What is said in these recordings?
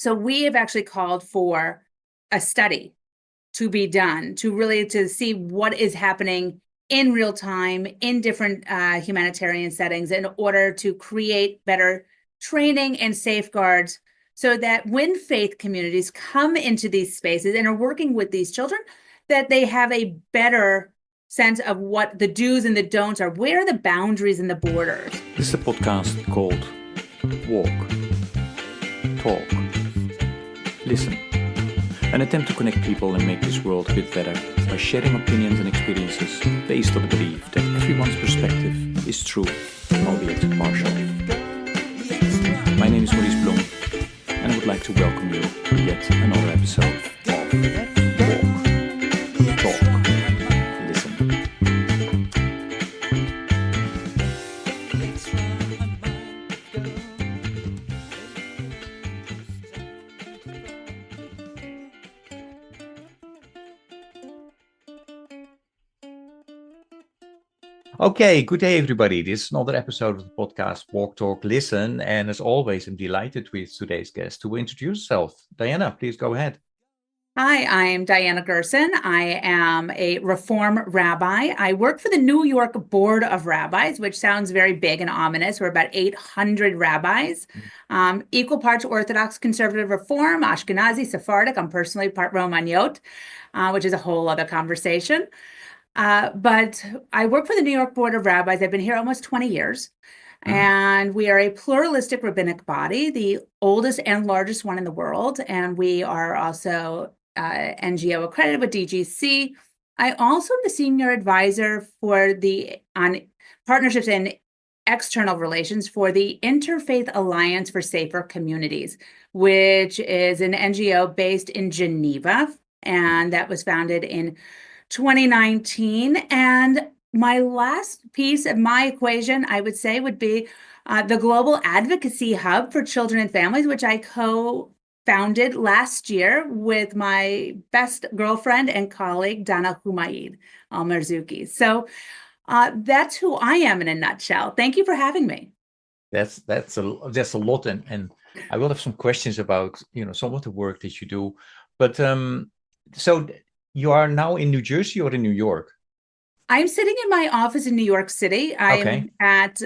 So we have actually called for a study to be done to see what is happening in real time in different humanitarian settings in order to create better training and safeguards so that when faith communities come into these spaces and are working with these children, that they have a better sense of what the do's and the don'ts are, where are the boundaries and the borders. This is a podcast called Walk, Talk, Listen. An attempt to connect people and make this world a bit better by sharing opinions and experiences based on the belief that everyone's perspective is true, albeit partial. My name is Maurice Blom, and I would like to welcome you to yet another episode of Walk, Talk, Listen. Okay, good day, everybody. This is another episode of the podcast Walk, Talk, Listen. And as always, I'm delighted with today's guest to introduce herself. Diana, please go ahead. Hi, I'm Diana Gerson. I am a Reform rabbi. I work for the New York Board of Rabbis, which sounds very big and ominous. We're about 800 rabbis, equal parts Orthodox, Conservative, Reform, Ashkenazi, Sephardic. I'm personally part Romaniot, which is a whole other conversation. But I work for the New York Board of Rabbis. I've been here almost 20 years. And we are a pluralistic rabbinic body, the oldest and largest one in the world. And we are also NGO accredited with DGC. I also am the senior advisor on partnerships and external relations for the Interfaith Alliance for Safer Communities, which is an NGO based in Geneva. And that was founded in 2019. And my last piece of my equation, I would say, would be the Global Advocacy Hub for Children and Families, which I co-founded last year with my best girlfriend and colleague, Dana Humayid Al-Marzuki. So that's who I am in a nutshell. Thank you for having me. That's a lot, and I will have some questions about some of the work that you do. But so you are now in New Jersey or in New York? I'm sitting in my office in New York City. I'm at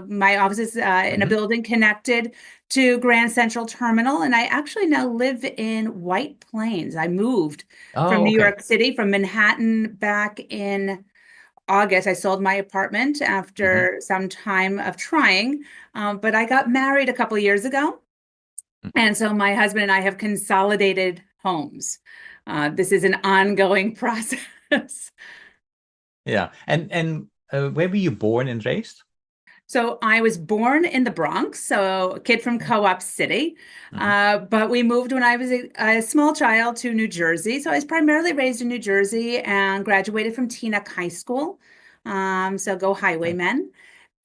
my office is in a building connected to Grand Central Terminal, and I actually now live in White Plains. I moved from New York City, from Manhattan back in August. I sold my apartment after some time of trying, but I got married a couple of years ago, and so my husband and I have consolidated homes. This is an ongoing process. Yeah. And where were you born and raised? So I was born in the Bronx, so a kid from Co-op City, but we moved when I was a small child to New Jersey. So I was primarily raised in New Jersey and graduated from Teaneck High School. So go Highwaymen.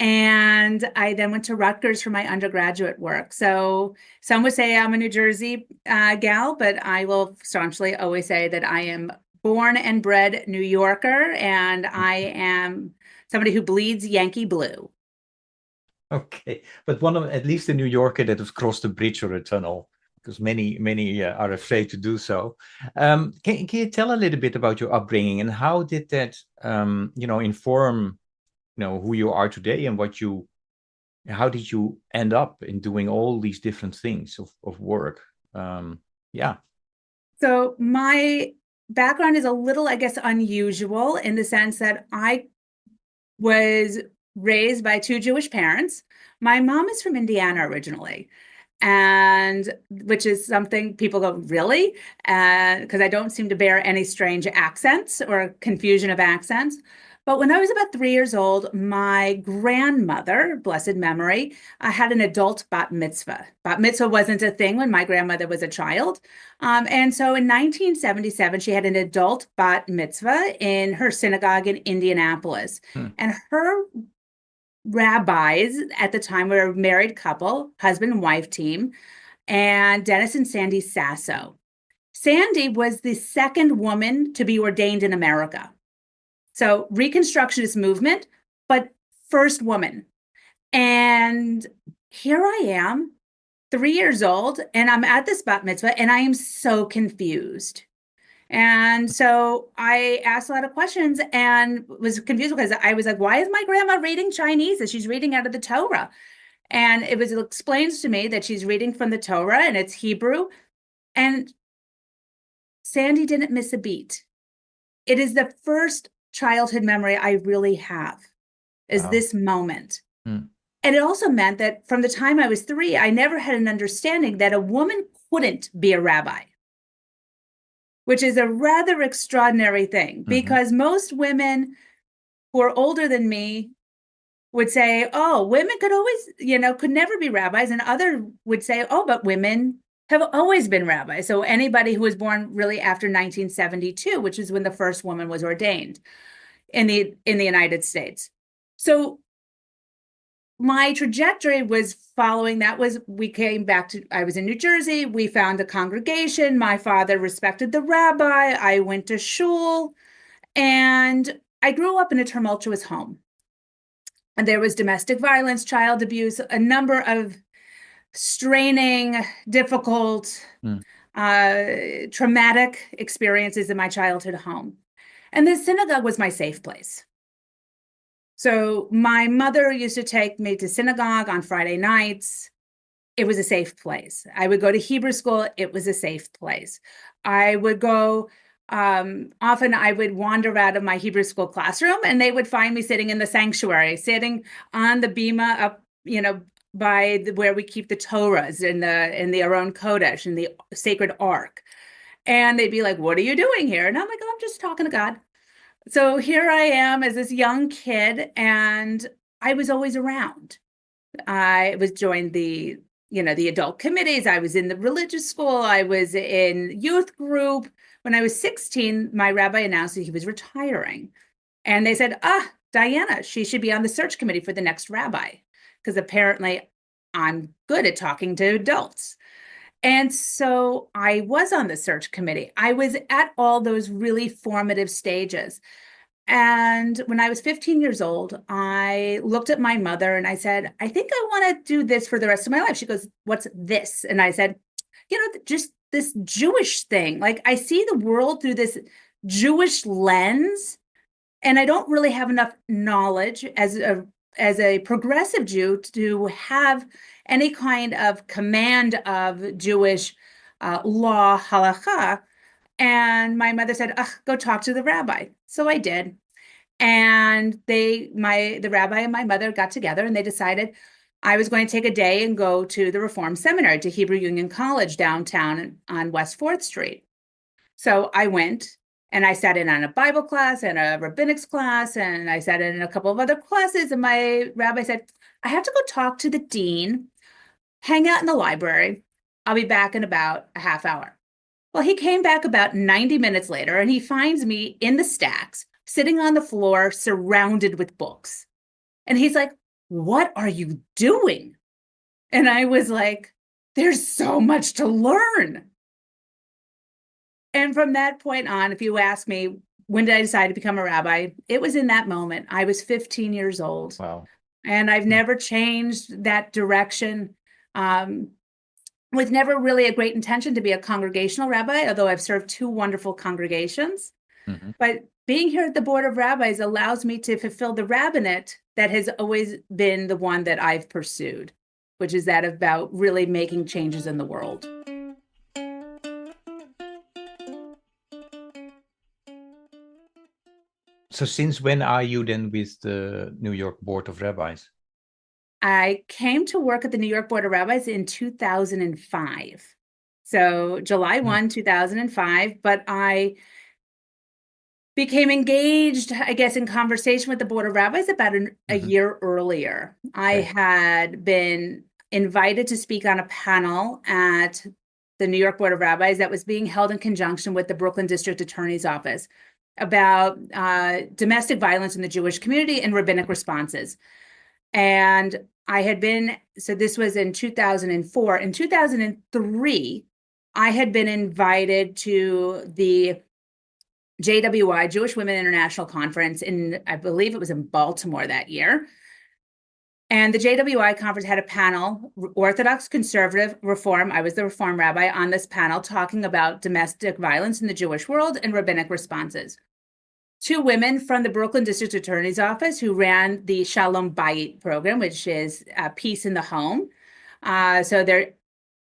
And I then went to Rutgers for my undergraduate work. So some would say I'm a New Jersey gal, but I will staunchly always say that I am born and bred New Yorker, and I am somebody who bleeds Yankee blue. Okay, but at least a New Yorker that has crossed a bridge or a tunnel, because many are afraid to do so. Can you tell a little bit about your upbringing and how did that inform who you are today and how did you end up in doing all these different things of work? So my background is a little, I guess, unusual in the sense that I was raised by two Jewish parents. My mom is from Indiana originally, and which is something people go, really? Because I don't seem to bear any strange accents or confusion of accents. But when I was about 3 years old, my grandmother, blessed memory, had an adult bat mitzvah. Bat mitzvah wasn't a thing when my grandmother was a child. And so in 1977, she had an adult bat mitzvah in her synagogue in Indianapolis. And her rabbis at the time were a married couple, husband and wife team, and Dennis and Sandy Sasso. Sandy was the second woman to be ordained in America. So Reconstructionist movement, but first woman. And here I am, 3 years old, and I'm at this bat mitzvah, and I am so confused. And so I asked a lot of questions and was confused because I was like, why is my grandma reading Chinese as she's reading out of the Torah? And it explains to me that she's reading from the Torah and it's Hebrew. And Sandy didn't miss a beat. It is the first childhood memory I really have, is this moment. And it also meant that from the time I was 3, I never had an understanding that a woman couldn't be a rabbi, which is a rather extraordinary thing, because most women who are older than me would say, oh, women could always, could never be rabbis. And other would say, oh, but women have always been rabbis. So anybody who was born really after 1972, which is when the first woman was ordained in the United States. So my trajectory was following that. We came back to, I was in New Jersey. We found a congregation. My father respected the rabbi. I went to shul, and I grew up in a tumultuous home. And there was domestic violence, child abuse, a number of straining, difficult, traumatic experiences in my childhood home. And the synagogue was my safe place. So my mother used to take me to synagogue on Friday nights. It was a safe place. I would go to Hebrew school. It was a safe place. I would go, often I would wander out of my Hebrew school classroom, and they would find me sitting in the sanctuary, sitting on the bima up, by where we keep the Torahs in the Aron Kodesh, in the sacred ark. And they'd be like, what are you doing here? And I'm like, oh, I'm just talking to God. So here I am as this young kid, and I was always around. I was joined the adult committees. I was in the religious school. I was in youth group. When I was 16, my rabbi announced that he was retiring. And they said, Diana, she should be on the search committee for the next rabbi, because apparently I'm good at talking to adults. And so I was on the search committee. I was at all those really formative stages. And when I was 15 years old, I looked at my mother and I said, I think I want to do this for the rest of my life. She goes, what's this? And I said, just this Jewish thing. Like, I see the world through this Jewish lens, and I don't really have enough knowledge as a progressive Jew to have any kind of command of Jewish law, halakha. And my mother said, go talk to the rabbi. So I did. And the rabbi and my mother got together, and they decided I was going to take a day and go to the Reform Seminary, to Hebrew Union College downtown on West 4th Street. So I went, and I sat in on a Bible class and a rabbinics class, and I sat in a couple of other classes. And my rabbi said, I have to go talk to the dean, hang out in the library. I'll be back in about a half hour. Well, he came back about 90 minutes later, and he finds me in the stacks, sitting on the floor, surrounded with books. And he's like, what are you doing? And I was like, there's so much to learn. And from that point on, if you ask me, when did I decide to become a rabbi? It was in that moment. I was 15 years old. Wow. And I've never changed that direction. With never really a great intention to be a congregational rabbi, although I've served 2 wonderful congregations. But being here at the Board of Rabbis allows me to fulfill the rabbinate that has always been the one that I've pursued, which is that about really making changes in the world. So since when are you then with the New York Board of Rabbis? I came to work at the New York Board of Rabbis in 2005. So July 1, 2005, but I became engaged, I guess, in conversation with the Board of Rabbis about a year earlier. I had been invited to speak on a panel at the New York Board of Rabbis that was being held in conjunction with the Brooklyn District Attorney's Office about domestic violence in the Jewish community and rabbinic responses. And I had been, so this was in 2004. In 2003, I had been invited to the JWI, Jewish Women International Conference, I believe it was in Baltimore that year. And the JWI conference had a panel, Orthodox, Conservative, Reform. I was the Reform rabbi on this panel talking about domestic violence in the Jewish world and rabbinic responses. 2 women from the Brooklyn District Attorney's Office who ran the Shalom Bayit program, which is peace in the home. So their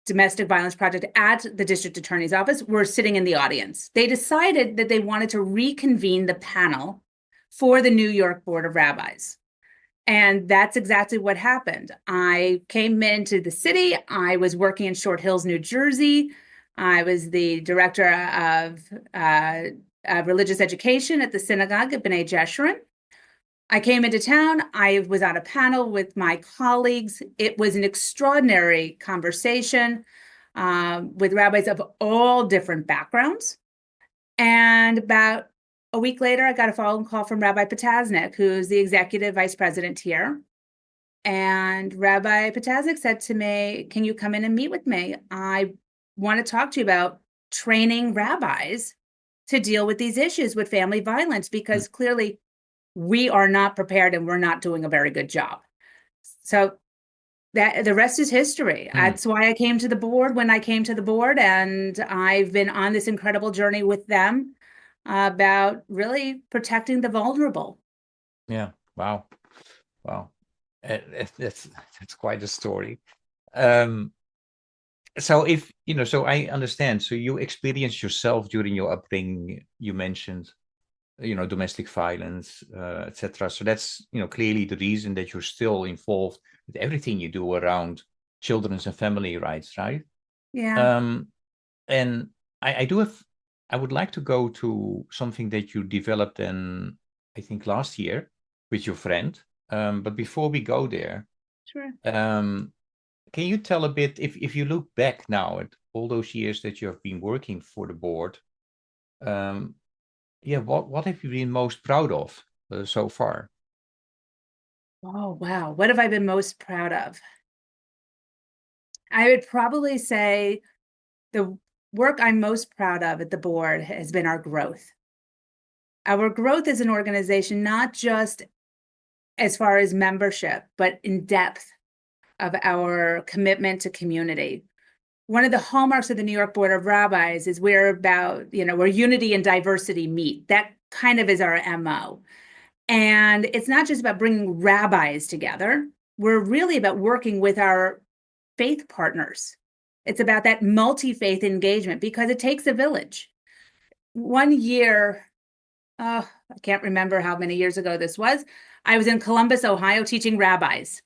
domestic violence project at the District Attorney's Office were sitting in the audience. They decided that they wanted to reconvene the panel for the New York Board of Rabbis. And that's exactly what happened. I came into the city. I was working in Short Hills, New Jersey. I was the director of religious education at the synagogue at B'nai Jeshurun. I came into town. I was on a panel with my colleagues. It was an extraordinary conversation with rabbis of all different backgrounds. And about a week later, I got a phone call from Rabbi Potasnik, who's the executive vice president here. And Rabbi Potasnik said to me, "Can you come in and meet with me? I want to talk to you about training rabbis to deal with these issues with family violence, because clearly we are not prepared and we're not doing a very good job." So that the rest is history. That's why I came to the board when I came to the board, and I've been on this incredible journey with them about really protecting the vulnerable. Yeah. Wow. That's quite a story. So if so I understand. So you experienced yourself during your upbringing. You mentioned, domestic violence, etc. So that's clearly the reason that you're still involved with everything you do around children's and family rights, right? Yeah. And I would like to go to something that you developed in, I think, last year with your friend. But before we go there, Sure. Can you tell a bit, if you look back now at all those years that you have been working for the board, what have you been most proud of so far? Oh, wow. What have I been most proud of? I would probably say the work I'm most proud of at the board has been our growth. Our growth as an organization, not just as far as membership, but in depth of our commitment to community. One of the hallmarks of the New York Board of Rabbis is we're about, where unity and diversity meet. That kind of is our MO. And it's not just about bringing rabbis together. We're really about working with our faith partners. It's about that multi-faith engagement, because it takes a village. One year, I can't remember how many years ago this was, I was in Columbus, Ohio, teaching rabbis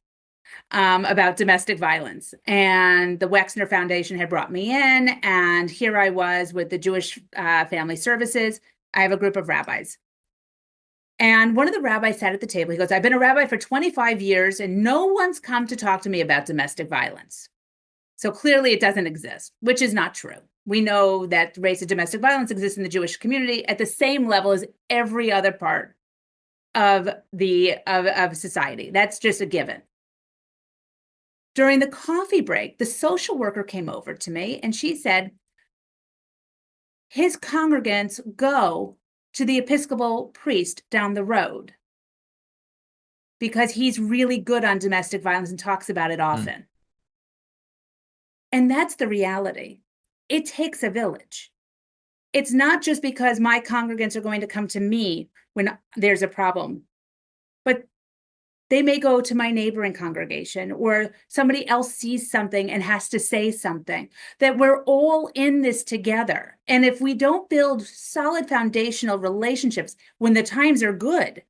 about domestic violence. And the Wexner Foundation had brought me in, and here I was with the Jewish Family Services. I have a group of rabbis. And one of the rabbis sat at the table. He goes, "I've been a rabbi for 25 years, and no one's come to talk to me about domestic violence. So clearly it doesn't exist," which is not true. We know that race and domestic violence exists in the Jewish community at the same level as every other part of society. That's just a given. During the coffee break, the social worker came over to me and she said, his congregants go to the Episcopal priest down the road because he's really good on domestic violence and talks about it often. And that's the reality. It takes a village. It's not just because my congregants are going to come to me when there's a problem, but they may go to my neighboring congregation, or somebody else sees something and has to say something, that we're all in this together. And if we don't build solid foundational relationships when the times are good,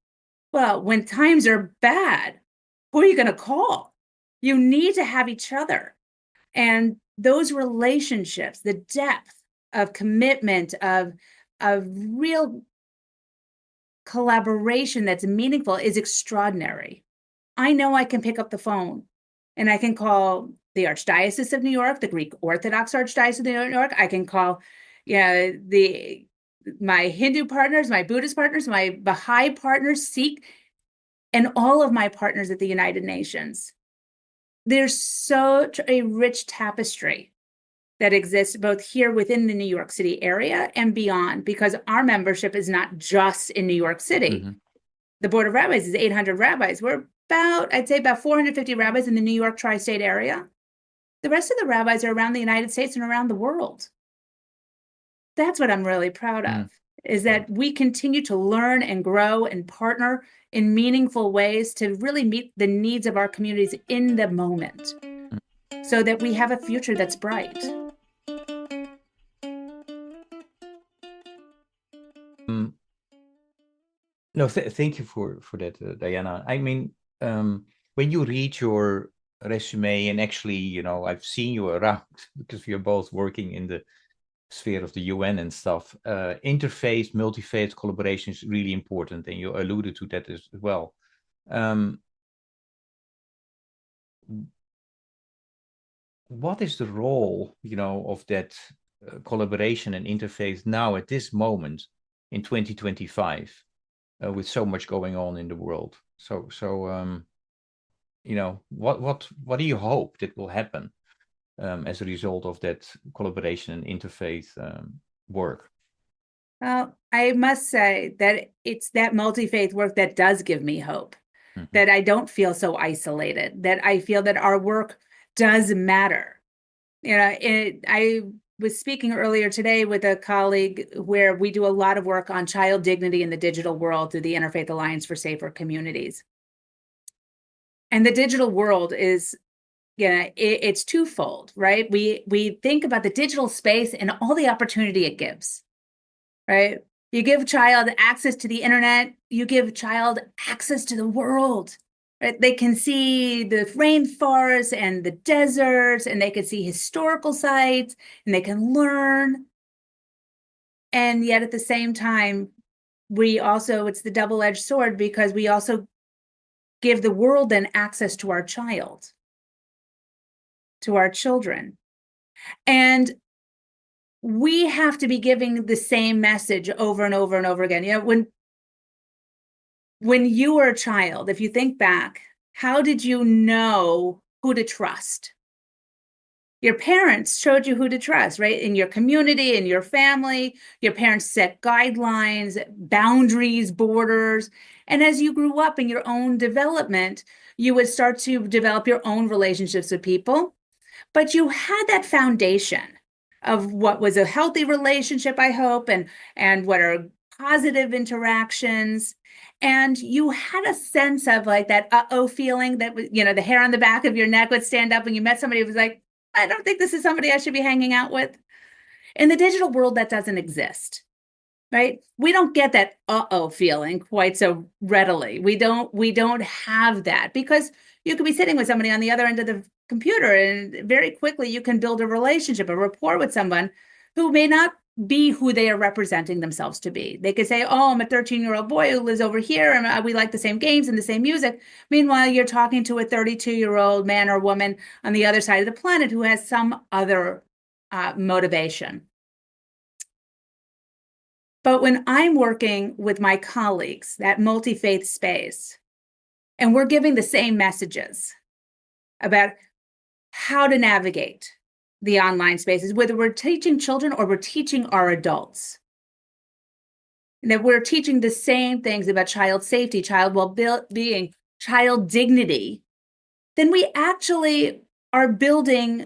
well, when times are bad, who are you going to call? You need to have each other. And those relationships, the depth of commitment, of real collaboration that's meaningful is extraordinary. I know I can pick up the phone and I can call the Archdiocese of New York, the Greek Orthodox Archdiocese of New York. I can call my Hindu partners, my Buddhist partners, my Baha'i partners, Sikh, and all of my partners at the United Nations. There's such a rich tapestry that exists both here within the New York City area and beyond, because our membership is not just in New York City. The Board of Rabbis is 800 rabbis. We're I'd say about 450 rabbis in the New York tri-state area. The rest of the rabbis are around the United States and around the world. That's what I'm really proud of, is that we continue to learn and grow and partner in meaningful ways to really meet the needs of our communities in the moment so that we have a future that's bright. No, thank you for that, Diana. I mean, when you read your resume, and actually, you know, I've seen you around because we are both working in the sphere of the UN and stuff. Interfaith, multi-faith collaboration is really important, and you alluded to that as well. What is the role, you know, of that collaboration and interfaith now at this moment in 2025, with so much going on in the world? So you know, what do you hope that will happen as a result of that collaboration and interfaith work? Well, I must say that it's that multi-faith work that does give me hope, that I don't feel so isolated, that I feel that our work does matter. You know, I was speaking earlier today with a colleague where we do a lot of work on child dignity in the digital world through the Interfaith Alliance for Safer Communities. And the digital world is, you know, it's twofold, right? We think about the digital space and all the opportunity it gives, right? You give a child access to the internet, you give a child access to the world. Right? They can see the rainforests and the deserts, and they can see historical sites, and they can learn. And yet at the same time, it's the double-edged sword, because we also give the world then access to our child, to our children. And we have to be giving the same message over and over and over again. You know, when you were a child, if you think back, how did you know who to trust? Your parents showed you who to trust, right? In your community, in your family, your parents set guidelines, boundaries, borders. And as you grew up in your own development, you would start to develop your own relationships with people. But you had that foundation of what was a healthy relationship, I hope, and what are positive interactions. And you had a sense of like that uh-oh feeling that, you know, the hair on the back of your neck would stand up when you met somebody who was like, I don't think this is somebody I should be hanging out with. In the digital world, that doesn't exist, right? We don't get that uh-oh feeling quite so readily. We don't have that, because you could be sitting with somebody on the other end of the computer, and very quickly you can build a relationship, a rapport with someone who may not be who they are representing themselves to be. They could say, oh, I'm a 13-year-old boy who lives over here, and we like the same games and the same music. Meanwhile, you're talking to a 32-year-old man or woman on the other side of the planet who has some other motivation. But when I'm working with my colleagues, that multi-faith space, and we're giving the same messages about how to navigate the online spaces, whether we're teaching children or we're teaching our adults, and that we're teaching the same things about child safety, child well-being, child dignity, then we actually are building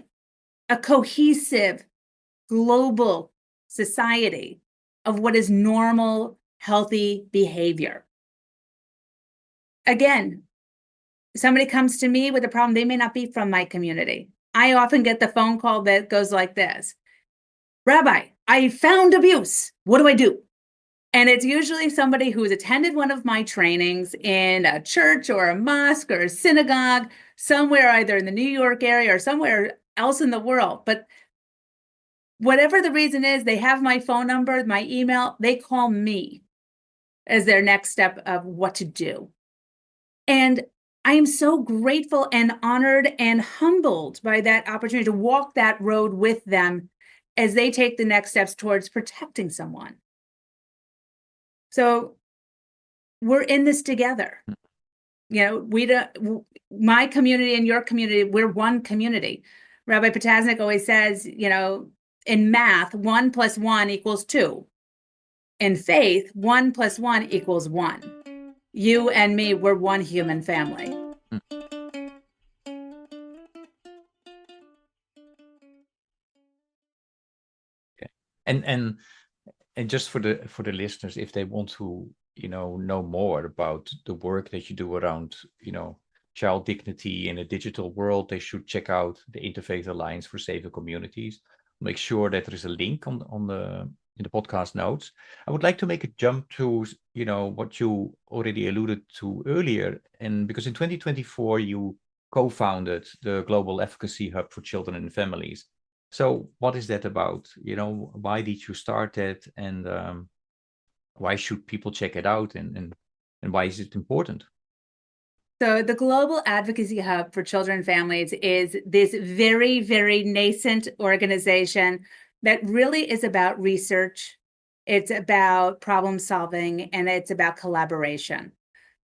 a cohesive global society of what is normal, healthy behavior. Again, somebody comes to me with a problem, they may not be from my community. I often get the phone call that goes like this: Rabbi, I found abuse. What do I do? And it's usually somebody who's attended one of my trainings in a church or a mosque or a synagogue, somewhere either in the New York area or somewhere else in the world. But whatever the reason is, they have my phone number, my email, they call me as their next step of what to do. And I am so grateful and honored and humbled by that opportunity to walk that road with them as they take the next steps towards protecting someone. So we're in this together. You know, my community and your community, we're one community. Rabbi Potasnik always says, you know, in math, 1 + 1 = 2. In faith, 1 + 1 = 1. You and me, we're one human family. And just for the listeners, if they want to, know more about the work that you do around, child dignity in a digital world, they should check out the Interfaith Alliance for Safer Communities. Make sure that there is a link in the podcast notes. I would like to make a jump to, what you already alluded to earlier, and because in 2024 you co-founded the Global Advocacy Hub for Children and Families. So what is that about? Why did you start it, and why should people check it out, and why is it important? So the Global Advocacy Hub for Children and Families is this very, very nascent organization that really is about research. It's about problem solving, and it's about collaboration.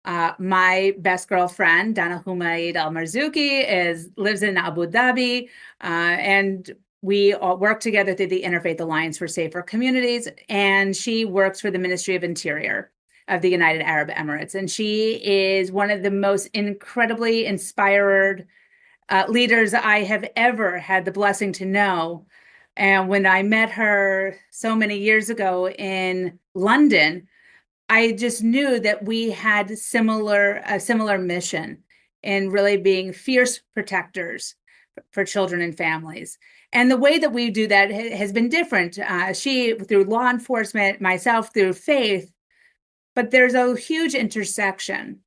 My best girlfriend, Dana Humaid Al-Marzouki, lives in Abu Dhabi, and we all work together through the Interfaith Alliance for Safer Communities, and she works for the Ministry of Interior of the United Arab Emirates. And she is one of the most incredibly inspired leaders I have ever had the blessing to know. And when I met her so many years ago in London, I just knew that we had a similar mission in really being fierce protectors for children and families. And the way that we do that has been different. She through law enforcement, myself through faith, but there's a huge intersection.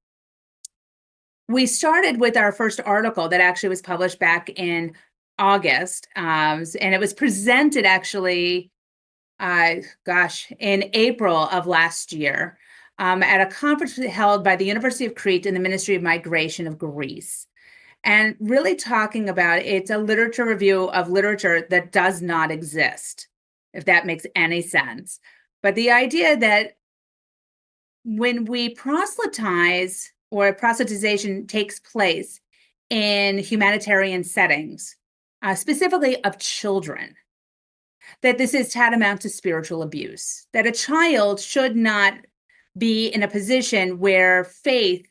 We started with our first article that actually was published back in August, and it was presented actually in April of last year at a conference held by the University of Crete and the Ministry of Migration of Greece. And really talking about it's a literature review of literature that does not exist, if that makes any sense. But the idea that when we proselytize or proselytization takes place in humanitarian settings, specifically of children, that this is tantamount to spiritual abuse, that a child should not be in a position where faith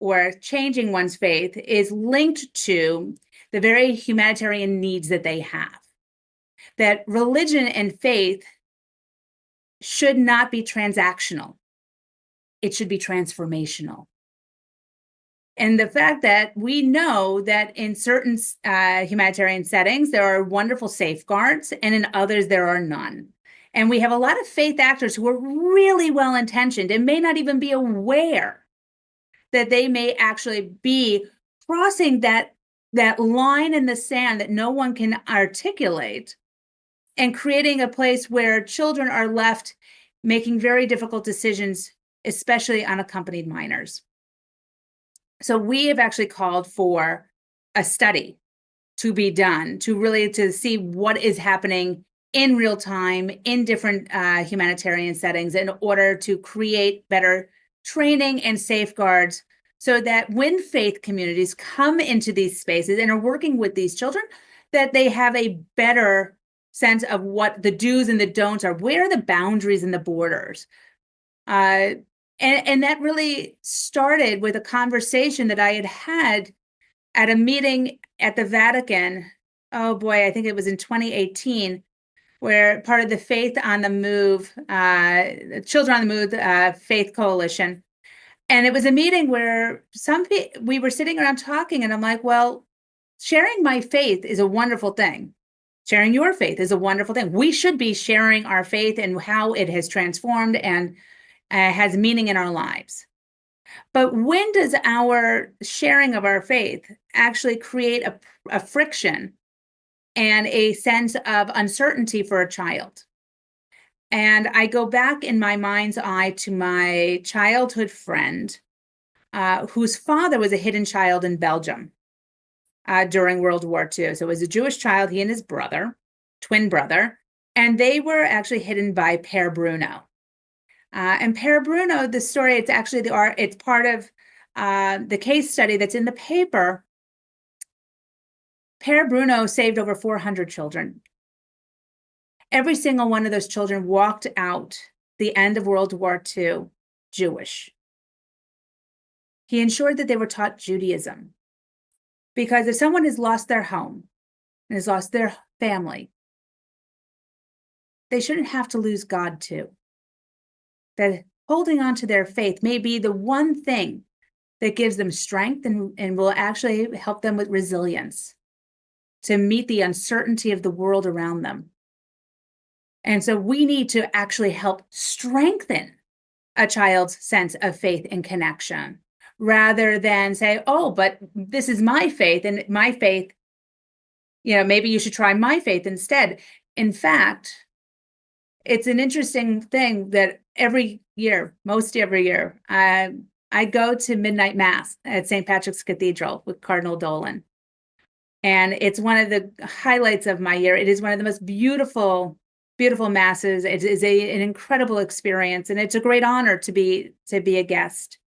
or changing one's faith is linked to the very humanitarian needs that they have. That religion and faith should not be transactional. It should be transformational. And the fact that we know that in certain humanitarian settings, there are wonderful safeguards, and in others, there are none. And we have a lot of faith actors who are really well-intentioned and may not even be aware that they may actually be crossing that line in the sand that no one can articulate, and creating a place where children are left making very difficult decisions, especially unaccompanied minors. So we have actually called for a study to be done to see what is happening in real time in different humanitarian settings in order to create better training and safeguards so that when faith communities come into these spaces and are working with these children, that they have a better sense of what the do's and the don'ts are, where are the boundaries and the borders. And that really started with a conversation that I had at a meeting at the Vatican. Oh boy, I think it was in 2018, where part of the Faith on the Move, Children on the Move Faith Coalition. And it was a meeting where we were sitting around talking, and I'm like, well, sharing my faith is a wonderful thing. Sharing your faith is a wonderful thing. We should be sharing our faith and how it has transformed and has meaning in our lives. But when does our sharing of our faith actually create a friction and a sense of uncertainty for a child? And I go back in my mind's eye to my childhood friend, whose father was a hidden child in Belgium during World War II. So it was a Jewish child, he and his brother, twin brother, and they were actually hidden by Père Bruno. And Père Bruno, the story, it's actually it's part of the case study that's in the paper. Père Bruno saved over 400 children. Every single one of those children walked out the end of World War II Jewish. He ensured that they were taught Judaism. Because if someone has lost their home and has lost their family, they shouldn't have to lose God too. That holding on to their faith may be the one thing that gives them strength and will actually help them with resilience to meet the uncertainty of the world around them. And so we need to actually help strengthen a child's sense of faith and connection rather than say, oh, but this is my faith and my faith, maybe you should try my faith instead. In fact, it's an interesting thing that most every year, I go to midnight mass at St. Patrick's Cathedral with Cardinal Dolan. And it's one of the highlights of my year. It is one of the most beautiful masses. It is an incredible experience, and it's a great honor to be a guest.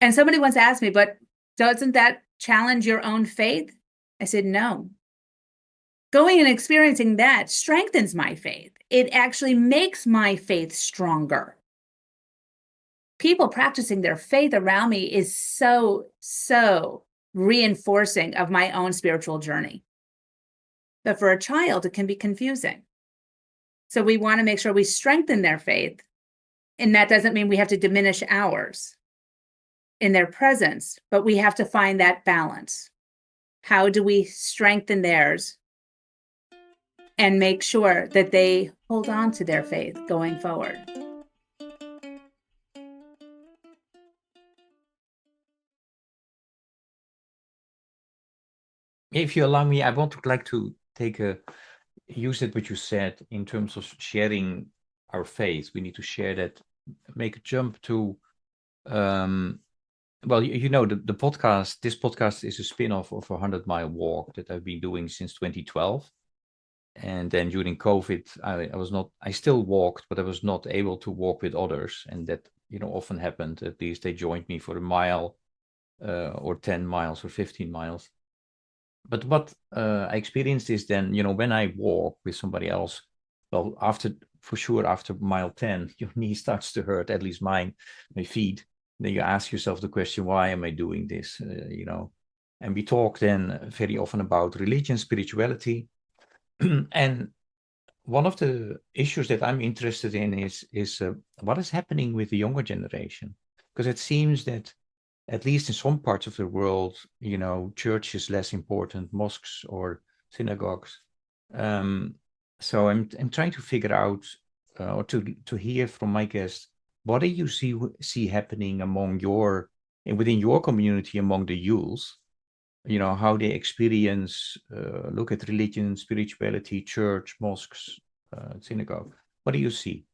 And somebody once asked me, but doesn't that challenge your own faith? I said, no. Going and experiencing that strengthens my faith. It actually makes my faith stronger. People practicing their faith around me is so reinforcing of my own spiritual journey. But for a child, it can be confusing. So we want to make sure we strengthen their faith. And that doesn't mean we have to diminish ours in their presence, but we have to find that balance. How do we strengthen theirs and make sure that they hold on to their faith going forward? If you allow me, I would like to use it what you said in terms of sharing our faith. We need to share that, make a jump to, the podcast, this podcast is a spin-off of a 100-mile walk that I've been doing since 2012. And then during COVID, I still walked, but I was not able to walk with others. And that, often happened. At least they joined me for a mile or 10 miles or 15 miles. But what I experienced is then, when I walk with somebody else, well, after mile 10, your knee starts to hurt, at least my feet. Then you ask yourself the question, why am I doing this? And we talk then very often about religion, spirituality. And one of the issues that I'm interested in is what is happening with the younger generation? Because it seems that at least in some parts of the world, church is less important, mosques or synagogues. So I'm trying to figure out or to hear from my guests, what do you see happening within your community among the youths? How they experience, look at religion, spirituality, church, mosques, synagogue. What do you see?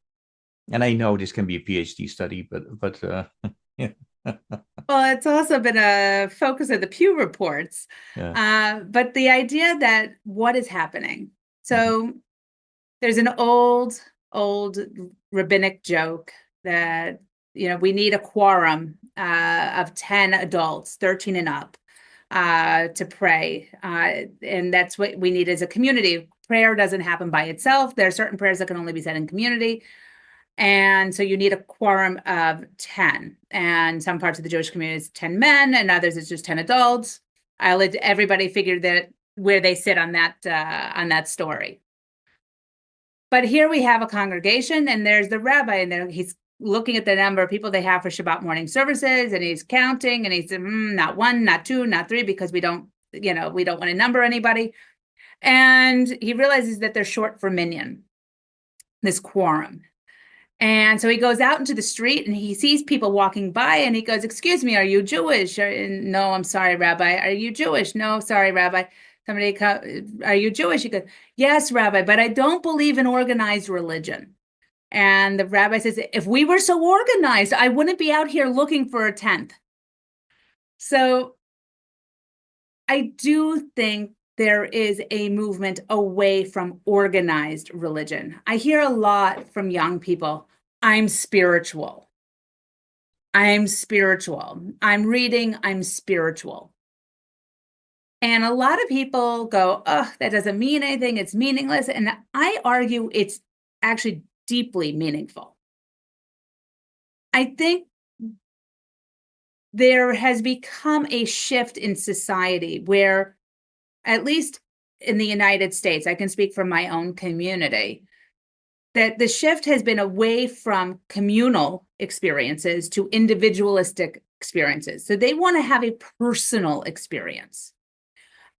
And I know this can be a PhD study, but yeah. Well, it's also been a focus of the Pew reports. Yeah. But the idea that what is happening. So there's an old rabbinic joke that, we need a quorum of 10 adults, 13 and up, to pray. And that's what we need as a community. Prayer doesn't happen by itself. There are certain prayers that can only be said in community. And so you need a quorum of 10. And some parts of the Jewish community is 10 men, and others it's just 10 adults. I'll let everybody figure that where they sit on that story. But here we have a congregation, and there's the rabbi, and he's looking at the number of people they have for Shabbat morning services, and he's counting, and he's not one, not two, not three, because we don't want to number anybody. And he realizes that they're short for minyan, this quorum. And so he goes out into the street and he sees people walking by and he goes, "Excuse me, are you Jewish?" "No, I'm sorry, Rabbi." "Are you Jewish?" "No, sorry, Rabbi." Somebody "Are you Jewish?" He goes, "Yes, Rabbi, but I don't believe in organized religion." And the rabbi says, "If we were so organized, I wouldn't be out here looking for a 10th. So I do think there is a movement away from organized religion. I hear a lot from young people, "I'm spiritual. I'm spiritual. I'm reading, I'm spiritual." And a lot of people go, "Oh, that doesn't mean anything. It's meaningless." And I argue it's actually deeply meaningful. I think there has become a shift in society where, at least in the United States, I can speak from my own community, that the shift has been away from communal experiences to individualistic experiences. So they want to have a personal experience.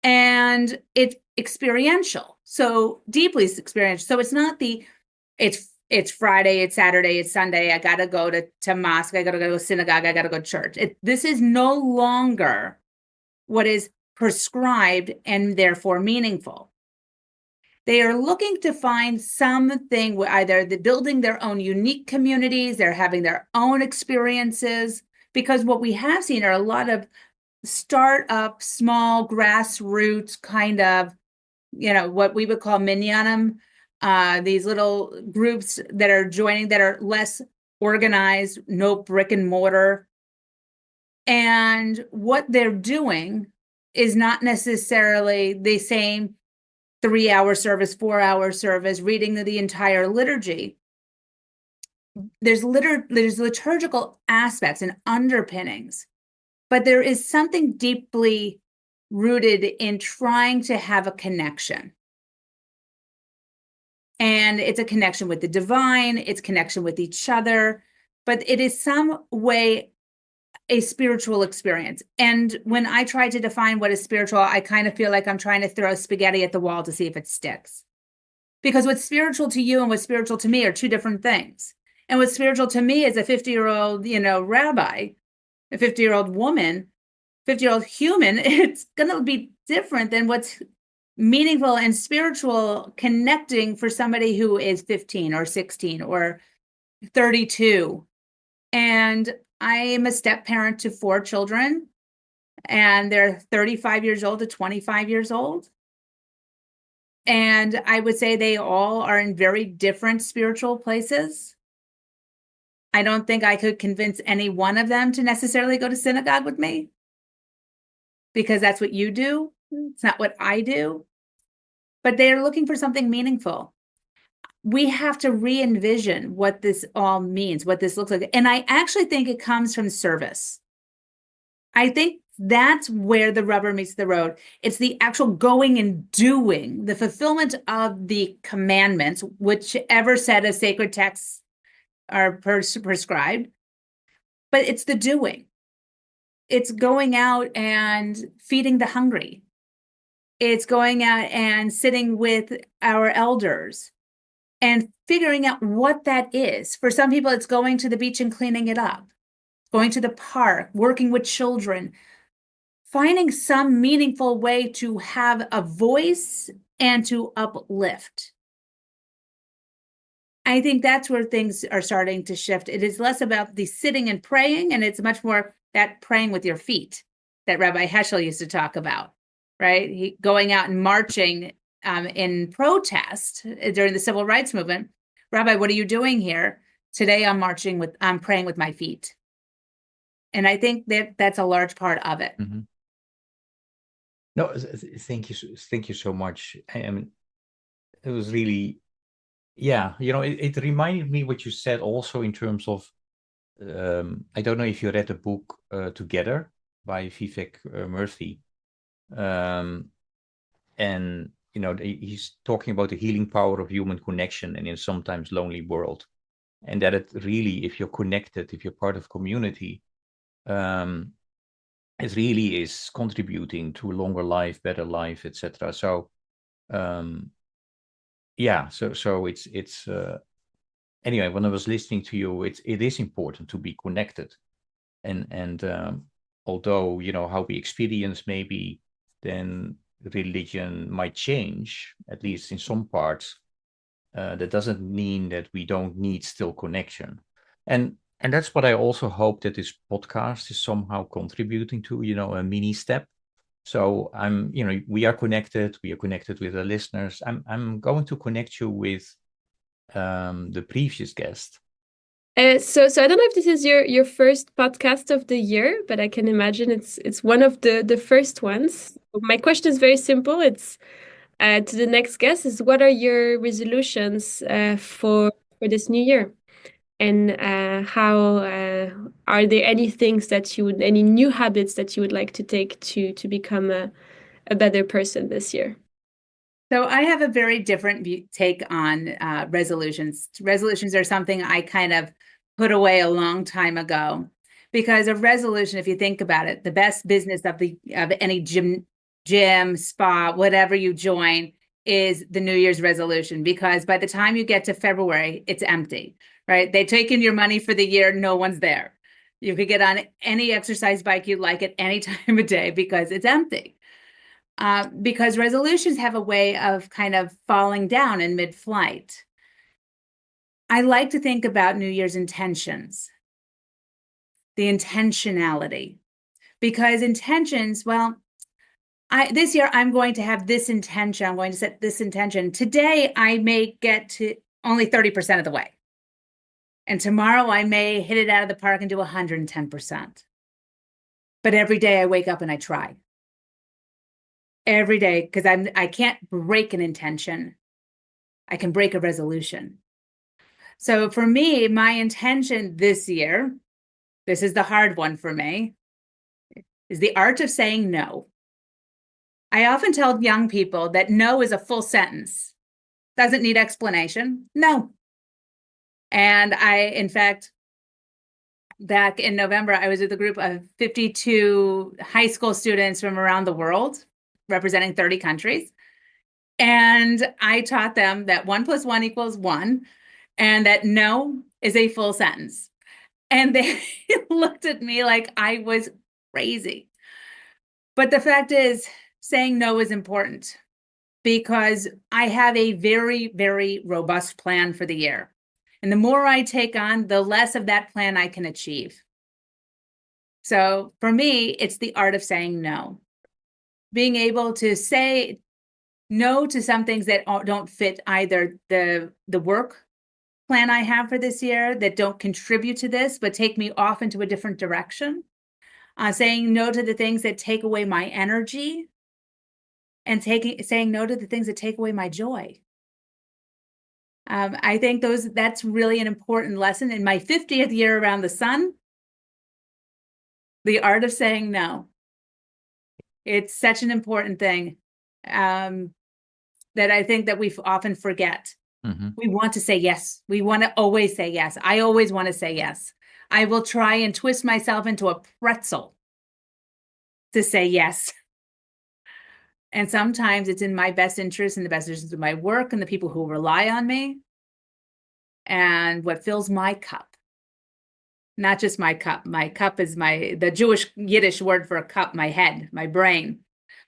And it's experiential. So deeply experiential. So it's not it's Friday, it's Saturday, it's Sunday. I got to go to mosque. I got to go to a synagogue. I got to go to church. This is no longer what is prescribed and therefore meaningful. They are looking to find something where either they're building their own unique communities, they're having their own experiences, because what we have seen are a lot of start-up, small, grassroots kind of, what we would call minyanim, these little groups that are joining that are less organized, no brick and mortar. And what they're doing is not necessarily the same 3-hour service, 4-hour service, reading the entire liturgy. There's liturgical aspects and underpinnings, but there is something deeply rooted in trying to have a connection. And it's a connection with the divine, it's connection with each other, but it is some way a spiritual experience. And when I try to define what is spiritual, I kind of feel like I'm trying to throw spaghetti at the wall to see if it sticks. Because what's spiritual to you and what's spiritual to me are two different things. And what's spiritual to me is a 50-year-old, rabbi, a 50-year-old woman, 50-year-old human. It's going to be different than what's meaningful and spiritual connecting for somebody who is 15 or 16 or 32. And I am a step parent to 4 children, and they're 35 years old to 25 years old. And I would say they all are in very different spiritual places. I don't think I could convince any one of them to necessarily go to synagogue with me, because that's what you do. It's not what I do. But they are looking for something meaningful. We have to re-envision what this all means, what this looks like. And I actually think it comes from service. I think that's where the rubber meets the road. It's the actual going and doing, the fulfillment of the commandments, whichever set of sacred texts are prescribed. But it's the doing. It's going out and feeding the hungry. It's going out and sitting with our elders and figuring out what that is. For some people, it's going to the beach and cleaning it up, going to the park, working with children, finding some meaningful way to have a voice and to uplift. I think that's where things are starting to shift. It is less about the sitting and praying, and it's much more that praying with your feet that Rabbi Heschel used to talk about, right? Going out and marching in protest during the civil rights movement. Rabbi, what are you doing here? Today I'm praying with my feet. And I think that's a large part of it. Mm-hmm. No, thank you so much. It was really, it reminded me what you said also in terms of, I don't know if you read the book Together by Vivek Murthy. And he's talking about the healing power of human connection in a sometimes lonely world, and that it really, if you're connected, if you're part of community, it really is contributing to a longer life, better life, etc. So, so it's anyway. When I was listening to you, it is important to be connected, and although how we experience maybe then religion might change, at least in some parts, that doesn't mean that we don't need still connection. And that's what I also hope that this podcast is somehow contributing to, a mini step. So we are connected with the listeners. I'm going to connect you with the previous guest. So I don't know if this is your first podcast of the year, but I can imagine it's one of the first ones. My question is very simple. It's to the next guest is, what are your resolutions for this new year? And how are there any things any new habits that you would like to take to become a better person this year? So I have a very different take on resolutions. Resolutions are something I kind of put away a long time ago, because a resolution, if you think about it, the best business of any gym, spa, whatever you join, is the New Year's resolution, because by the time you get to February, it's empty, right? They take in your money for the year, no one's there. You could get on any exercise bike you like at any time of day because it's empty. Because resolutions have a way of kind of falling down in mid-flight. I like to think about New Year's intentions, the intentionality, because intentions, well, this year I'm going to have this intention. I'm going to set this intention. Today, I may get to only 30% of the way. And tomorrow I may hit it out of the park and do 110%. But every day I wake up and I try. Every day, because I can't break an intention. I can break a resolution. So for me, my intention this year, this is the hard one for me, is the art of saying no. I often tell young people that no is a full sentence. Doesn't need explanation. No. And in fact, back in November, I was with a group of 52 high school students from around the world, representing 30 countries. And I taught them that 1 + 1 = 1, and that no is a full sentence. And they looked at me like I was crazy. But the fact is, saying no is important, because I have a very, very robust plan for the year. And the more I take on, the less of that plan I can achieve. So for me, it's the art of saying no. Being able to say no to some things that don't fit either the work plan I have for this year, that don't contribute to this, but take me off into a different direction. Saying no to the things that take away my energy, and saying no to the things that take away my joy. I think that's really an important lesson. In my 50th year around the sun, the art of saying no. It's such an important thing that I think that we often forget. Mm-hmm. We want to say yes. We want to always say yes. I always want to say yes. I will try and twist myself into a pretzel to say yes. And sometimes it's in my best interest and the best interest of my work and the people who rely on me, and what fills my cup. Not just my cup. My cup is the Jewish Yiddish word for a cup, my head, my brain.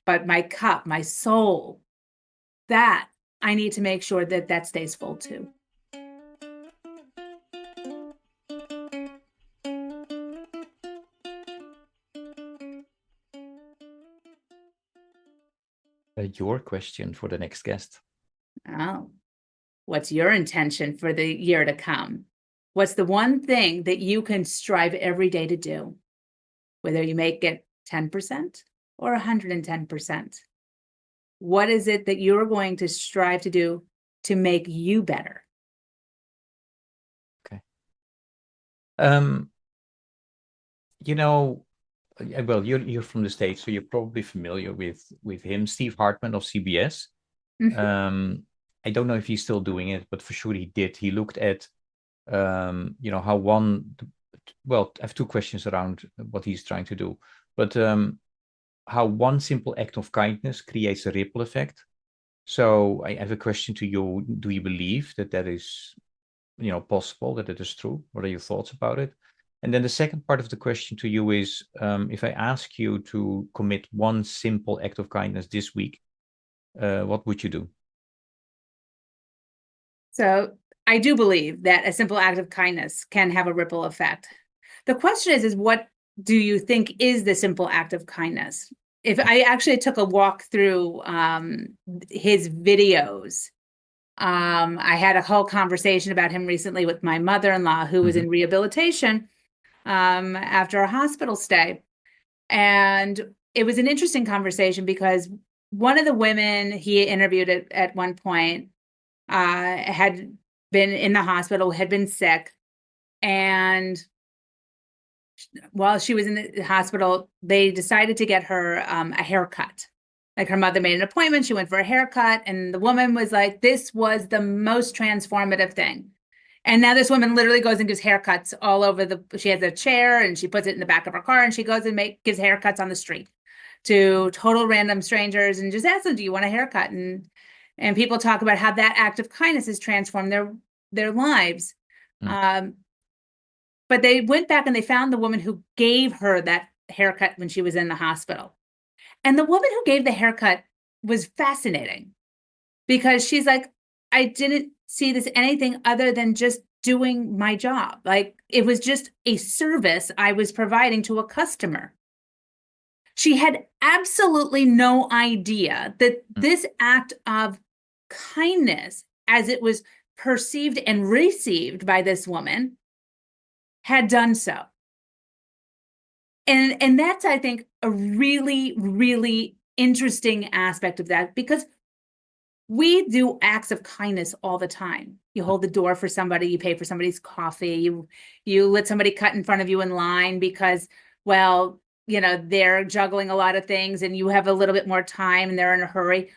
But my cup, my soul, that I need to make sure that stays full too. Your question for the next guest. Oh, what's your intention for the year to come? What's the one thing that you can strive every day to do? Whether you make it 10% or 110%. What is it that you're going to strive to do to make you better? Okay. Well, you're from the States, so you're probably familiar with him, Steve Hartman of CBS. Mm-hmm. I don't know if he's still doing it, but for sure he did. He looked at, how one. Well, I have two questions around what he's trying to do, but how one simple act of kindness creates a ripple effect. So I have a question to you. Do you believe that is, possible, that it is true? What are your thoughts about it? And then the second part of the question to you is, if I ask you to commit one simple act of kindness this week, what would you do? So I do believe that a simple act of kindness can have a ripple effect. The question is what do you think is the simple act of kindness? If I actually took a walk through his videos, I had a whole conversation about him recently with my mother-in-law, who was in rehabilitation after a hospital stay. And it was an interesting conversation because one of the women he interviewed at one point had been in the hospital, had been sick. And while she was in the hospital, they decided to get her a haircut. Like her mother made an appointment, she went for a haircut, and the woman was like, this was the most transformative thing. And now this woman literally goes and gives haircuts all over she has a chair and she puts it in the back of her car and she goes and gives haircuts on the street to total random strangers and just asks them, do you want a haircut? And people talk about how that act of kindness has transformed their lives. But they went back and they found the woman who gave her that haircut when she was in the hospital. And the woman who gave the haircut was fascinating because she's like, I didn't see this anything other than just doing my job. Like it was just a service I was providing to a customer. She had absolutely no idea that this act of kindness, as it was perceived and received by this woman, had done so. And that's, I think, a really, really interesting aspect of that, because we do acts of kindness all the time. You hold the door for somebody, you pay for somebody's coffee, you let somebody cut in front of you in line because, well, you know, they're juggling a lot of things and you have a little bit more time and they're in a hurry.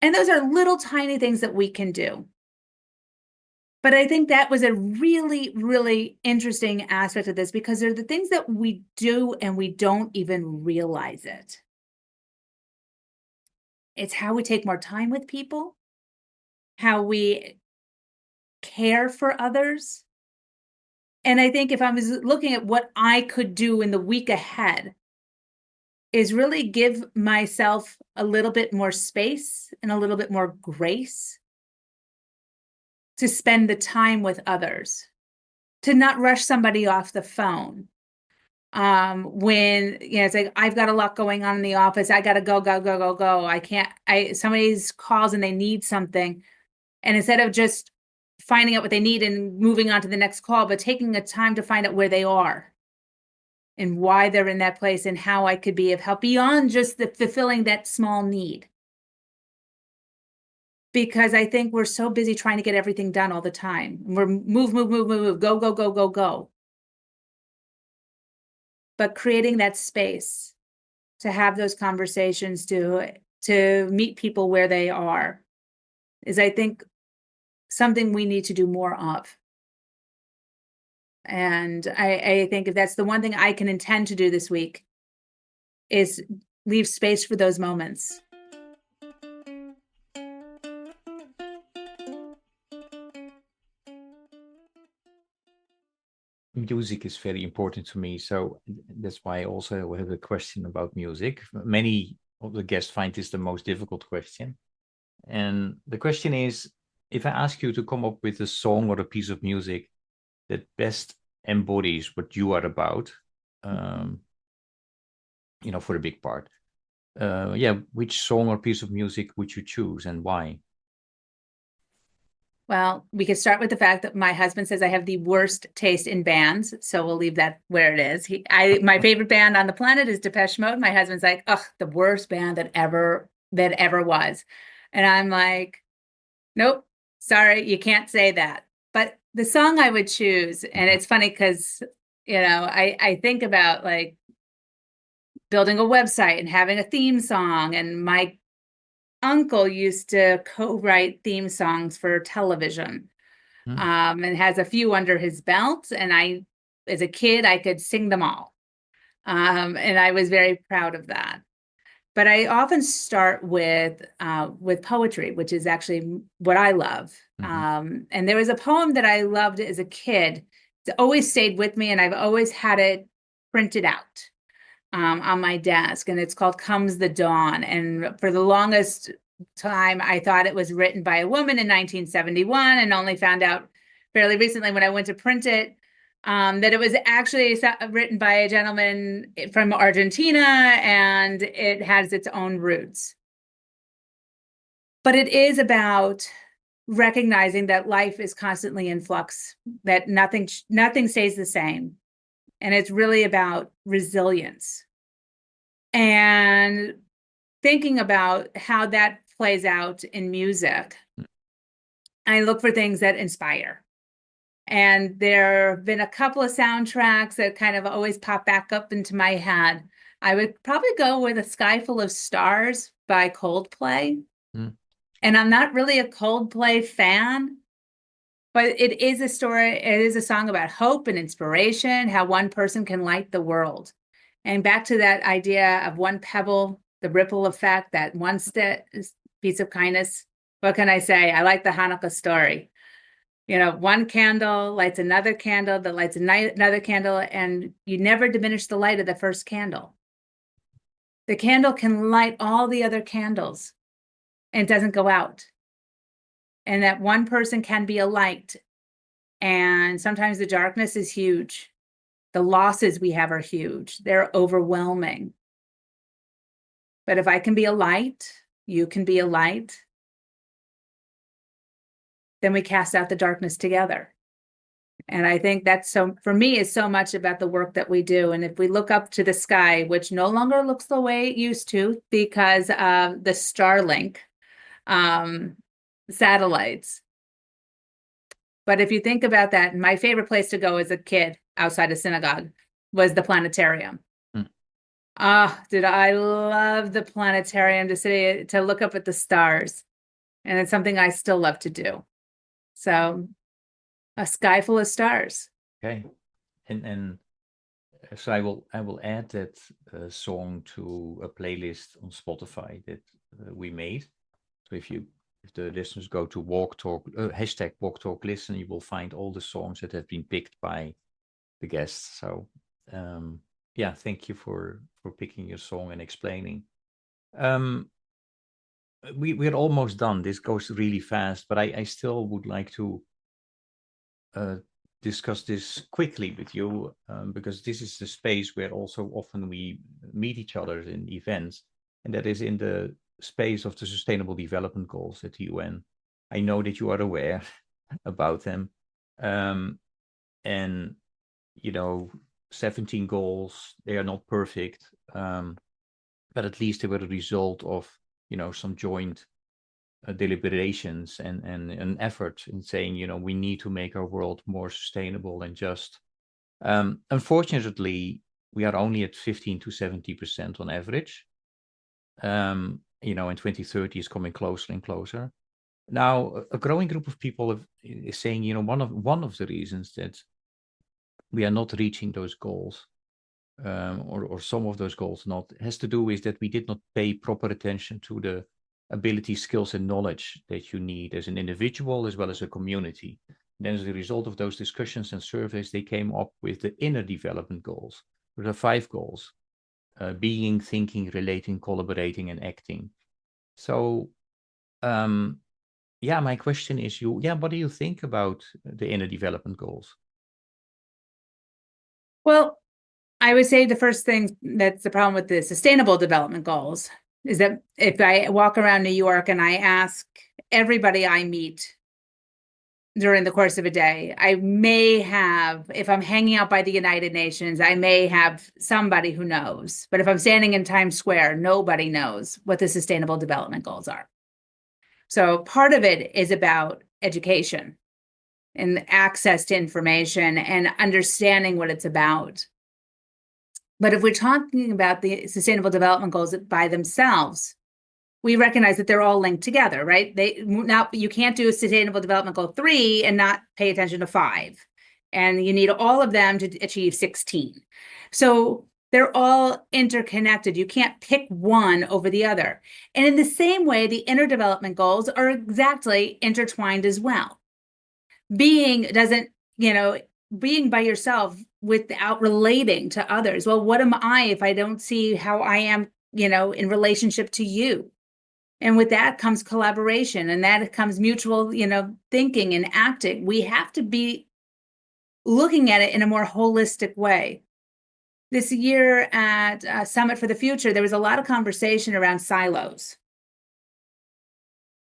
And those are little tiny things that we can do. But I think that was a really, really interesting aspect of this, because they're the things that we do and we don't even realize it. It's how we take more time with people, how we care for others. And I think if I was looking at what I could do in the week ahead, is really give myself a little bit more space and a little bit more grace to spend the time with others, to not rush somebody off the phone. When, you know, it's like, I've got a lot going on in the office. I got to go. I can't, somebody's calls and they need something. And instead of just finding out what they need and moving on to the next call, but taking the time to find out where they are and why they're in that place and how I could be of help beyond just the fulfilling that small need. Because I think we're so busy trying to get everything done all the time. We're move, go. But creating that space to have those conversations, to meet people where they are, is, I think, something we need to do more of. And I think if that's the one thing I can intend to do this week, is leave space for those moments. Music is very important to me, so that's why I also have a question about music. Many of the guests find this the most difficult question, and the question is, if I ask you to come up with a song or a piece of music that best embodies what you are about, you know, for a big part, which song or piece of music would you choose and why? Well, we could start with the fact that my husband says I have the worst taste in bands, so we'll leave that where it is. My favorite band on the planet is Depeche Mode. My husband's like, ugh, the worst band that ever was. And I'm like, nope, sorry, you can't say that. But the song I would choose, and it's funny because, you know, I think about like building a website and having a theme song, and my uncle used to co-write theme songs for television, and has a few under his belt. And as a kid, I could sing them all. And I was very proud of that. But I often start with poetry, which is actually what I love. And there was a poem that I loved as a kid. It's always stayed with me, and I've always had it printed out on my desk, and it's called Comes the Dawn. And for the longest time, I thought it was written by a woman in 1971, and only found out fairly recently when I went to print it that it was actually written by a gentleman from Argentina, and it has its own roots. But it is about recognizing that life is constantly in flux, that nothing stays the same. And it's really about resilience and thinking about how that plays out in music. I look for things that inspire. And there have been a couple of soundtracks that kind of always pop back up into my head. I would probably go with A Sky Full of Stars by Coldplay. Mm. And I'm not really a Coldplay fan, but it is a story. It is a song about hope and inspiration, how one person can light the world. And back to that idea of one pebble, the ripple effect, that one piece of kindness. What can I say? I like the Hanukkah story. One candle lights another candle that lights another candle, and you never diminish the light of the first candle. The candle can light all the other candles and it doesn't go out. And that one person can be a light. And sometimes the darkness is huge. The losses we have are huge. They're overwhelming. But if I can be a light, you can be a light, then we cast out the darkness together. And I think that's for me, is so much about the work that we do. And if we look up to the sky, which no longer looks the way it used to because of the Starlink satellites. But if you think about that, my favorite place to go as a kid outside of synagogue was the planetarium. Did I love the planetarium to look up at the stars. And it's something I still love to do. So A Sky Full of Stars. Okay. And so I will add that song to a playlist on Spotify that we made. So if the listeners go to Walk Talk, hashtag Walk Talk Listen, you will find all the songs that have been picked by the guests. So yeah, thank you for picking your song and explaining. We're almost done. This goes really fast, but I still would like to discuss this quickly with you because this is the space where also often we meet each other in events, and that is in the space of the Sustainable Development Goals at the UN. I know that you are aware about them. And, 17 goals, they are not perfect, but at least they were a result of, some joint deliberations and an effort in saying, we need to make our world more sustainable and just. Unfortunately, we are only at 15 to 70% on average. And 2030 is coming closer and closer. Now, a growing group of people is saying, one of the reasons that we are not reaching those goals, or some of those goals not, has to do with that we did not pay proper attention to the ability, skills, and knowledge that you need as an individual as well as a community. And then as a result of those discussions and surveys, they came up with the inner development goals. There are 5 goals: being, thinking, relating, collaborating, and acting. So, my question is, what do you think about the inner development goals? Well, I would say the first thing that's the problem with the Sustainable Development Goals is that if I walk around New York and I ask everybody I meet during the course of a day, I may have, if I'm hanging out by the United Nations, I may have somebody who knows. But if I'm standing in Times Square, nobody knows what the Sustainable Development Goals are. So part of it is about education and access to information and understanding what it's about. But if we're talking about the Sustainable Development Goals by themselves, we recognize that they're all linked together, right? You can't do a Sustainable Development Goal 3 and not pay attention to 5. And you need all of them to achieve 16. So they're all interconnected. You can't pick one over the other. And in the same way, the inner development goals are exactly intertwined as well. Being by yourself without relating to others. Well, what am I if I don't see how I am, in relationship to you? And with that comes collaboration, and that comes mutual, thinking and acting. We have to be looking at it in a more holistic way. This year at Summit for the Future, there was a lot of conversation around silos.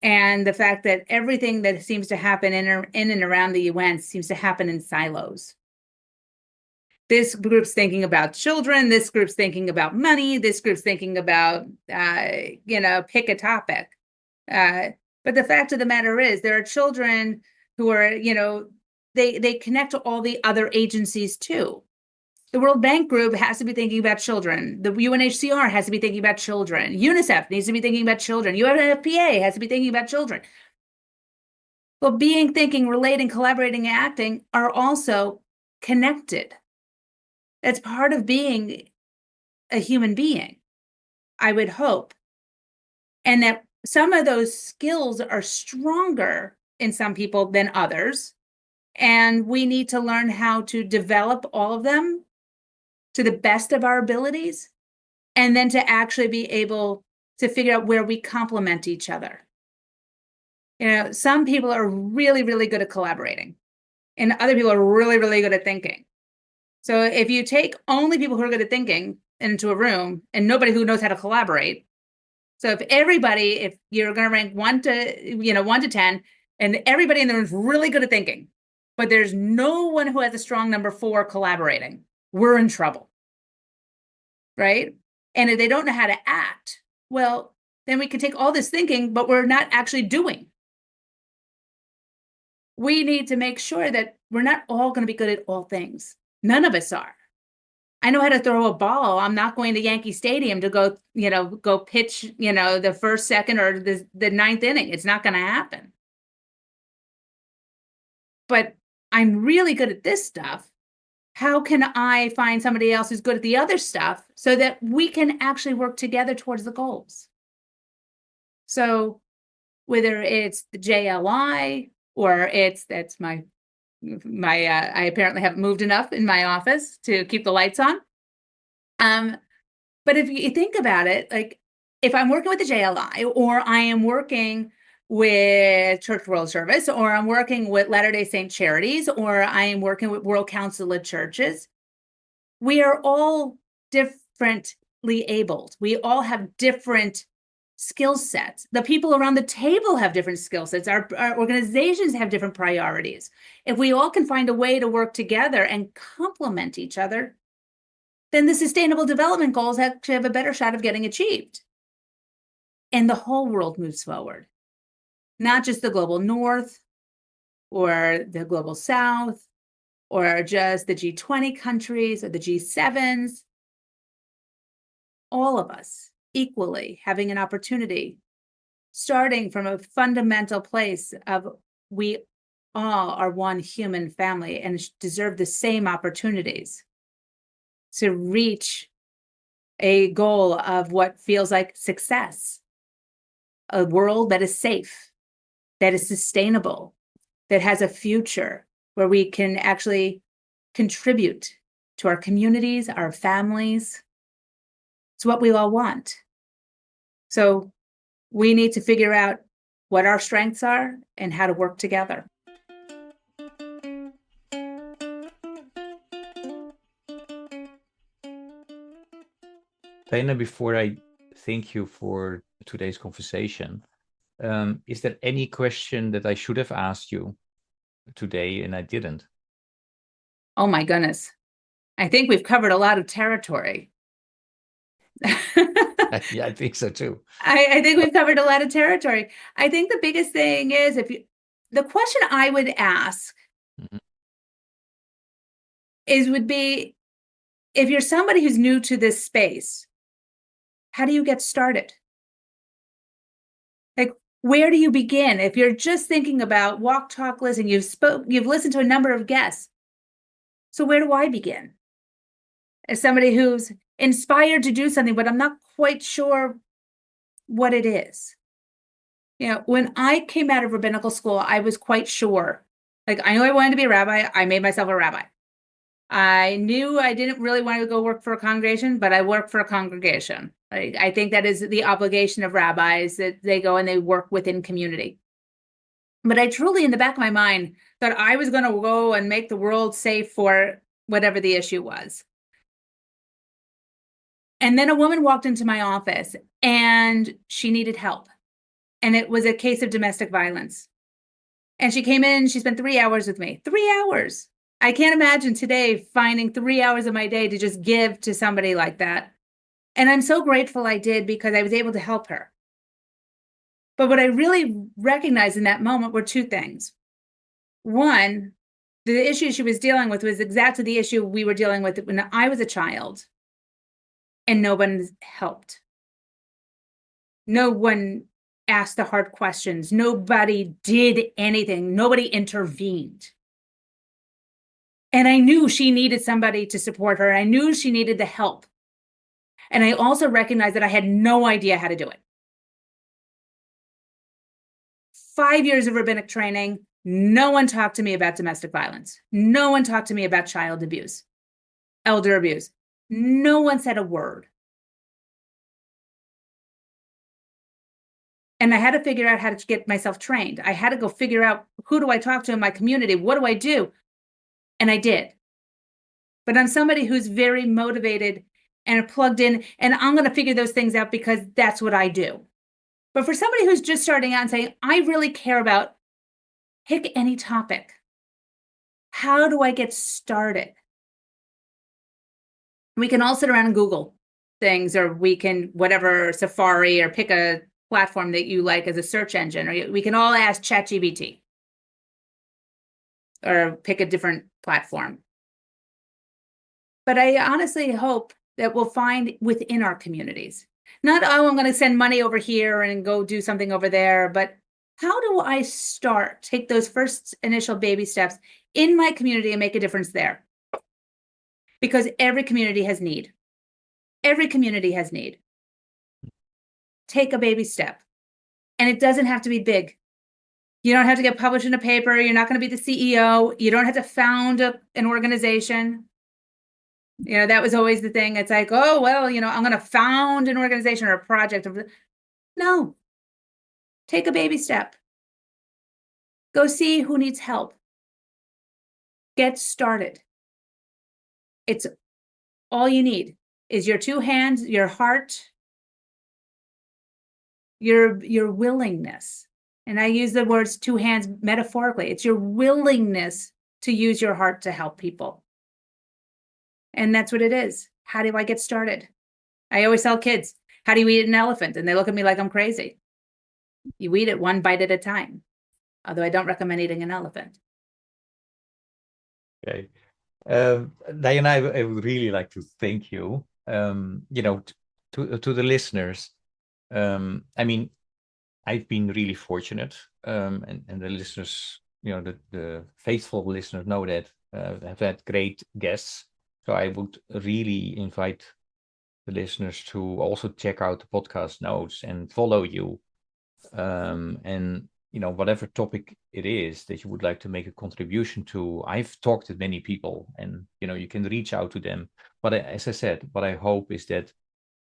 And the fact that everything that seems to happen in and around the UN seems to happen in silos. This group's thinking about children, this group's thinking about money, this group's thinking about, pick a topic. But the fact of the matter is there are children who are, they connect to all the other agencies too. The World Bank Group has to be thinking about children. The UNHCR has to be thinking about children. UNICEF needs to be thinking about children. UNFPA has to be thinking about children. But being, thinking, relating, collaborating, and acting are also connected. That's part of being a human being, I would hope. And that some of those skills are stronger in some people than others. And we need to learn how to develop all of them to the best of our abilities, and then to actually be able to figure out where we complement each other. Some people are really, really good at collaborating, and other people are really, really good at thinking. So if you take only people who are good at thinking into a room and nobody who knows how to collaborate, so if you're going to rank 1 to 10, and everybody in the room is really good at thinking, but there's no one who has a strong number 4 collaborating, we're in trouble, right? And if they don't know how to act, well, then we can take all this thinking, but we're not actually doing. We need to make sure that we're not all going to be good at all things. None of us are. I know how to throw a ball. I'm not going to Yankee Stadium to go pitch, the first, second, or the ninth inning. It's not going to happen. But I'm really good at this stuff. How can I find somebody else who's good at the other stuff so that we can actually work together towards the goals? So whether it's the JLI or I apparently haven't moved enough in my office to keep the lights on. But if you think about it, like if I'm working with the JLI, or I am working with Church World Service, or I'm working with Latter-day Saint Charities, or I am working with World Council of Churches, we are all differently abled. We all have different skill sets. The people around the table have different skill sets. Our organizations have different priorities. If we all can find a way to work together and complement each other, then the Sustainable Development Goals actually have a better shot of getting achieved. And the whole world moves forward. Not just the global north or the global south or just the G20 countries or the G7s. All of us equally having an opportunity, starting from a fundamental place of we all are one human family and deserve the same opportunities to reach a goal of what feels like success, a world that is safe, that is sustainable, that has a future where we can actually contribute to our communities, our families. It's what we all want. So we need to figure out what our strengths are and how to work together. Diana, before I thank you for today's conversation, is there any question that I should have asked you today and I didn't? Oh my goodness. I think we've covered a lot of territory. Yeah, I think so too. I think we've covered a lot of territory. I think the biggest thing is the question I would ask would be, if you're somebody who's new to this space, how do you get started? Like, where do you begin? If you're just thinking about walk, talk, listen, you've listened to a number of guests. So where do I begin? As somebody who's inspired to do something, but I'm not quite sure what it is. When I came out of rabbinical school, I was quite sure. Like, I knew I wanted to be a rabbi. I made myself a rabbi. I knew I didn't really want to go work for a congregation, but I worked for a congregation. I think that is the obligation of rabbis, that they go and they work within community. But I truly, in the back of my mind, thought I was going to go and make the world safe for whatever the issue was. And then a woman walked into my office and she needed help. And it was a case of domestic violence. And she came in, she spent 3 hours with me. 3 hours. I can't imagine today finding 3 hours of my day to just give to somebody like that. And I'm so grateful I did, because I was able to help her. But what I really recognized in that moment were two things. One, The issue she was dealing with was exactly the issue we were dealing with when I was a child, and no one helped. No one asked the hard questions. Nobody did anything. Nobody intervened. And I knew she needed somebody to support her. I knew she needed the help. And I also recognized that I had no idea how to do it. 5 years of rabbinic training, no one talked to me about domestic violence. No one talked to me about child abuse, elder abuse. No one said a word. And I had to figure out how to get myself trained. I had to go figure out, who do I talk to in my community? What do I do? And I did. But I'm somebody who's very motivated and plugged in, and I'm going to figure those things out because that's what I do. But for somebody who's just starting out and saying, I really care about, pick any topic. How do I get started? We can all sit around and Google things, or we can, whatever, Safari, or pick a platform that you like as a search engine, or we can all ask ChatGPT or pick a different platform. But I honestly hope that we'll find within our communities, not, oh, I'm going to send money over here and go do something over there, but how do I start, take those first initial baby steps in my community and make a difference there? Because every community has need. Every community has need. Take a baby step. And it doesn't have to be big. You don't have to get published in a paper. You're not going to be the CEO. You don't have to found an organization. You know, that was always the thing. It's like, oh, well, you know, I'm going to found an organization or a project. No. Take a baby step. Go see who needs help. Get started. It's all you need is your two hands, your heart, your willingness. And I use the words two hands metaphorically. It's your willingness to use your heart to help people. And that's what it is. How do I get started? I always tell kids, how do you eat an elephant? And they look at me like I'm crazy. You eat it one bite at a time. Although I don't recommend eating an elephant. Okay. Diana, I would really like to thank you. You know, to the listeners, I mean, I've been really fortunate, and the listeners, you know, the faithful listeners know that have had great guests. So I would really invite the listeners to also check out the podcast notes and follow you. And, you know, whatever topic it is that you would like to make a contribution to, I've talked to many people, and, you know, you can reach out to them. But as I said, what I hope is that,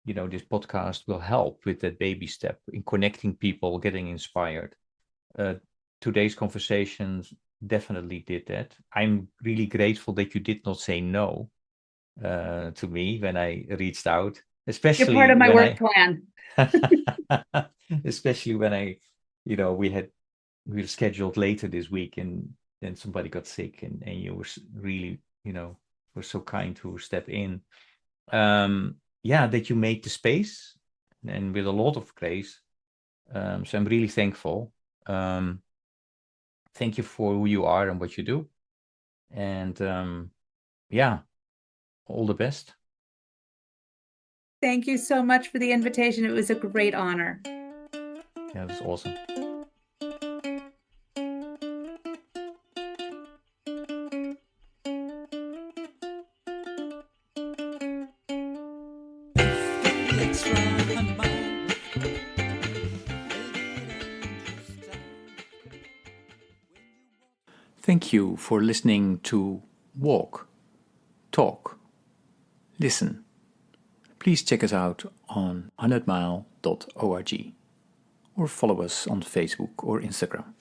you know, this podcast will help with that baby step in connecting people, getting inspired. Today's conversations definitely did that. I'm really grateful that you did not say no to me when I reached out, especially You're part of my work plan. Especially when I, you know, we were scheduled later this week, and then somebody got sick, and you were really, you know, were so kind to step in. Yeah, that you made the space, and with a lot of grace. So I'm really thankful. Thank you for who you are and what you do. And yeah, all the best. Thank you so much for the invitation. It was a great honor. Yeah, it was awesome. Thank you for listening to Walk, Talk, Listen. Please check us out on 100mile.org or follow us on Facebook or Instagram.